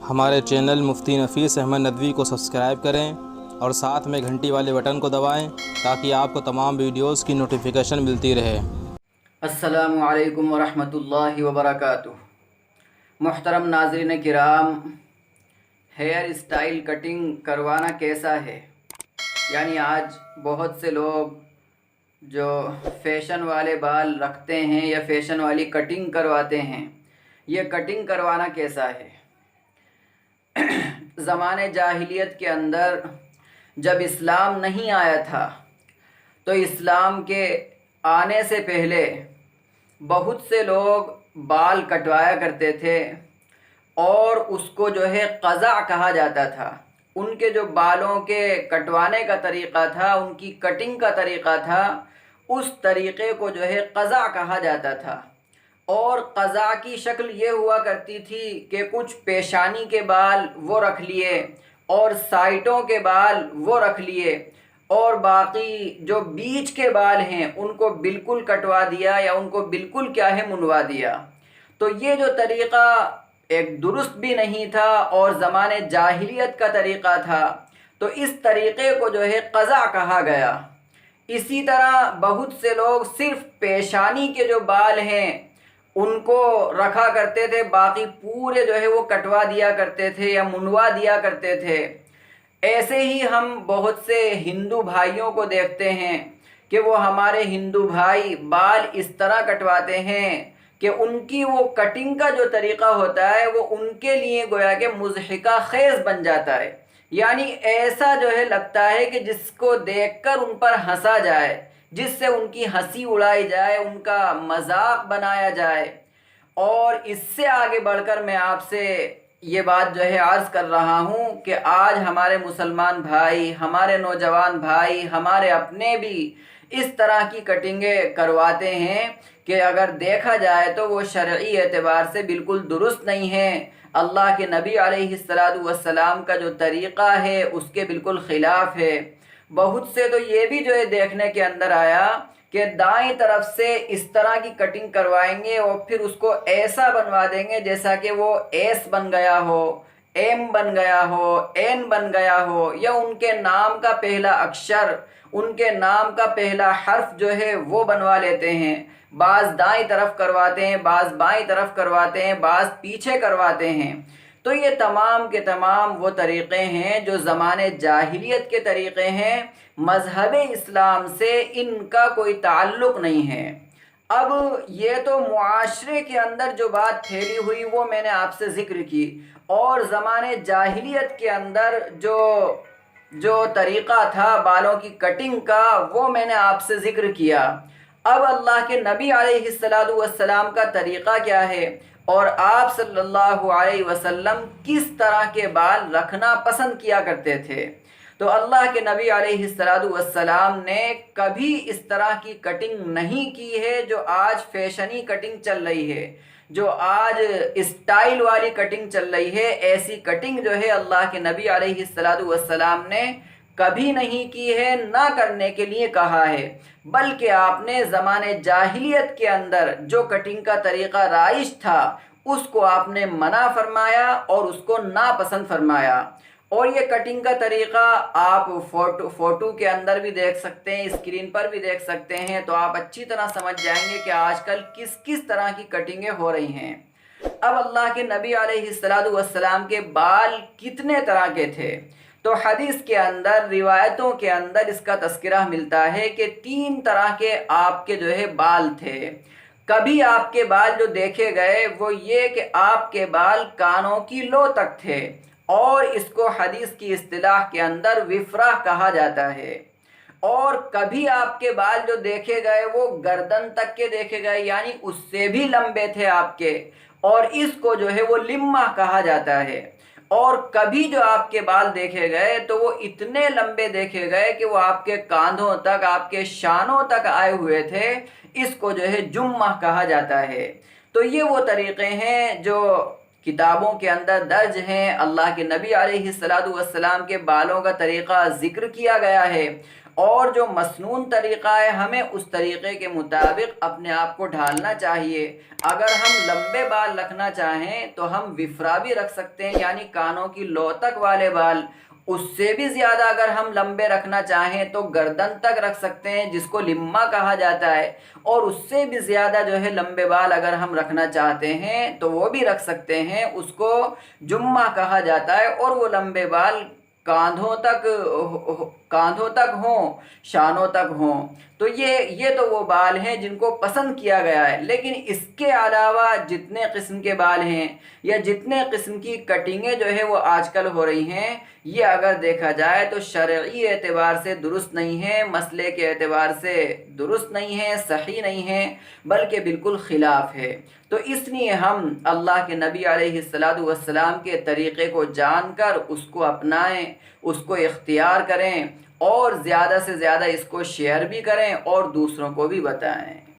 ہمارے چینل مفتی نفیس احمد ندوی کو سبسکرائب کریں اور ساتھ میں گھنٹی والے بٹن کو دبائیں تاکہ آپ کو تمام ویڈیوز کی نوٹیفیکیشن ملتی رہے۔ السلام علیکم ورحمۃ اللہ وبرکاتہ۔ محترم ناظرین کرام، ہیئر اسٹائل کٹنگ کروانا کیسا ہے؟ یعنی آج بہت سے لوگ جو فیشن والے بال رکھتے ہیں یا فیشن والی کٹنگ کرواتے ہیں، یہ کٹنگ کروانا کیسا ہے؟ زمانے جاہلیت کے اندر جب اسلام نہیں آیا تھا تو اسلام کے آنے سے پہلے بہت سے لوگ بال کٹوایا کرتے تھے اور اس کو جو ہے قزع کہا جاتا تھا۔ ان کے جو بالوں کے کٹوانے کا طریقہ تھا، ان کی کٹنگ کا طریقہ تھا، اس طریقے کو جو ہے قزع کہا جاتا تھا۔ اور قزع کی شکل یہ ہوا کرتی تھی کہ کچھ پیشانی کے بال وہ رکھ لیے اور سائٹوں کے بال وہ رکھ لیے اور باقی جو بیچ کے بال ہیں ان کو بالکل کٹوا دیا یا ان کو بالکل منوا دیا۔ تو یہ جو طریقہ ایک درست بھی نہیں تھا اور زمانے جاہلیت کا طریقہ تھا، تو اس طریقے کو جو ہے قزع کہا گیا۔ اسی طرح بہت سے لوگ صرف پیشانی کے جو بال ہیں ان کو رکھا کرتے تھے، باقی پورے جو ہے وہ کٹوا دیا کرتے تھے یا منوا دیا کرتے تھے۔ ایسے ہی ہم بہت سے ہندو بھائیوں کو دیکھتے ہیں کہ وہ ہمارے ہندو بھائی بال اس طرح کٹواتے ہیں کہ ان کی وہ کٹنگ کا جو طریقہ ہوتا ہے وہ ان کے لیے گویا کہ مضحکہ خیز بن جاتا ہے۔ یعنی ایسا جو ہے لگتا ہے کہ جس کو دیکھ کر ان پر ہنسا جائے، جس سے ان کی ہنسی اڑائی جائے، ان کا مذاق بنایا جائے۔ اور اس سے آگے بڑھ کر میں آپ سے یہ بات جو ہے عرض کر رہا ہوں کہ آج ہمارے مسلمان بھائی، ہمارے نوجوان بھائی، ہمارے اپنے بھی اس طرح کی کٹنگیں کرواتے ہیں کہ اگر دیکھا جائے تو وہ شرعی اعتبار سے بالکل درست نہیں ہے۔ اللہ کے نبی علیہ السلام کا جو طریقہ ہے اس کے بالکل خلاف ہے۔ بہت سے تو یہ بھی جو ہے دیکھنے کے اندر آیا کہ دائیں طرف سے اس طرح کی کٹنگ کروائیں گے اور پھر اس کو ایسا بنوا دیں گے جیسا کہ وہ ایس بن گیا ہو، ایم بن گیا ہو، این بن گیا ہو، یا ان کے نام کا پہلا اکشر، ان کے نام کا پہلا حرف جو ہے وہ بنوا لیتے ہیں۔ بعض دائیں طرف کرواتے ہیں، بعض بائیں طرف کرواتے ہیں، بعض پیچھے کرواتے ہیں۔ تو یہ تمام کے تمام وہ طریقے ہیں جو زمانے جاہلیت کے طریقے ہیں، مذہب اسلام سے ان کا کوئی تعلق نہیں ہے۔ اب یہ تو معاشرے کے اندر جو بات پھیلی ہوئی وہ میں نے آپ سے ذکر کی، اور زمانے جاہلیت کے اندر جو طریقہ تھا بالوں کی کٹنگ کا وہ میں نے آپ سے ذکر کیا۔ اب اللہ کے نبی علیہ السلام کا طریقہ کیا ہے اور آپ صلی اللہ علیہ وسلم کس طرح کے بال رکھنا پسند کیا کرتے تھے؟ تو اللہ کے نبی علیہ السلام نے کبھی اس طرح کی کٹنگ نہیں کی ہے جو آج فیشنی کٹنگ چل رہی ہے، جو آج اسٹائل والی کٹنگ چل رہی ہے۔ ایسی کٹنگ جو ہے اللہ کے نبی علیہ السلام نے کبھی نہیں کی ہے، نہ کرنے کے لیے کہا ہے، بلکہ آپ نے زمانے جاہلیت کے اندر جو کٹنگ کا طریقہ رائج تھا اس کو آپ نے منع فرمایا اور اس کو ناپسند فرمایا۔ اور یہ کٹنگ کا طریقہ آپ فوٹو کے اندر بھی دیکھ سکتے ہیں، اسکرین پر بھی دیکھ سکتے ہیں، تو آپ اچھی طرح سمجھ جائیں گے کہ آج کل کس طرح کی کٹنگیں ہو رہی ہیں۔ اب اللہ کے نبی علیہ السلام کے بال کتنے طرح کے تھے؟ تو حدیث کے اندر، روایتوں کے اندر اس کا تذکرہ ملتا ہے کہ 3 طرح کے آپ کے جو ہے بال تھے۔ کبھی آپ کے بال جو دیکھے گئے وہ یہ کہ آپ کے بال کانوں کی لو تک تھے، اور اس کو حدیث کی اصطلاح کے اندر وفرہ کہا جاتا ہے۔ اور کبھی آپ کے بال جو دیکھے گئے وہ گردن تک کے دیکھے گئے، یعنی اس سے بھی لمبے تھے آپ کے، اور اس کو جو ہے وہ لمہ کہا جاتا ہے۔ اور کبھی جو آپ کے بال دیکھے گئے تو وہ اتنے لمبے دیکھے گئے کہ وہ آپ کے کاندھوں تک، آپ کے شانوں تک آئے ہوئے تھے، اس کو جو ہے جمہ کہا جاتا ہے۔ تو یہ وہ طریقے ہیں جو کتابوں کے اندر درج ہیں، اللہ کے نبی علیہ السلام کے بالوں کا طریقہ ذکر کیا گیا ہے، اور جو مسنون طریقہ ہے ہمیں اس طریقے کے مطابق اپنے آپ کو ڈھالنا چاہیے۔ اگر ہم لمبے بال رکھنا چاہیں تو ہم وفرا بھی رکھ سکتے ہیں، یعنی کانوں کی لو تک والے بال۔ اس سے بھی زیادہ اگر ہم لمبے رکھنا چاہیں تو گردن تک رکھ سکتے ہیں، جس کو لما کہا جاتا ہے، اور اس سے بھی زیادہ جو ہے لمبے بال اگر ہم رکھنا چاہتے ہیں تو وہ بھی رکھ سکتے ہیں، اس کو جمہ کہا جاتا ہے، اور وہ لمبے بال کاندھوں تک ہوں، شانوں تک ہوں۔ تو یہ تو وہ بال ہیں جن کو پسند کیا گیا ہے، لیکن اس کے علاوہ جتنے قسم کے بال ہیں یا جتنے قسم کی کٹنگیں جو ہے وہ آج کل ہو رہی ہیں، یہ اگر دیکھا جائے تو شرعی اعتبار سے درست نہیں ہے، مسئلے کے اعتبار سے درست نہیں ہے، صحیح نہیں ہے، بلکہ بالکل خلاف ہے۔ تو اس لیے ہم اللہ کے نبی علیہ السلام کے طریقے کو جان کر اس کو اپنائیں، اس کو اختیار کریں، اور زیادہ سے زیادہ اس کو شیئر بھی کریں اور دوسروں کو بھی بتائیں۔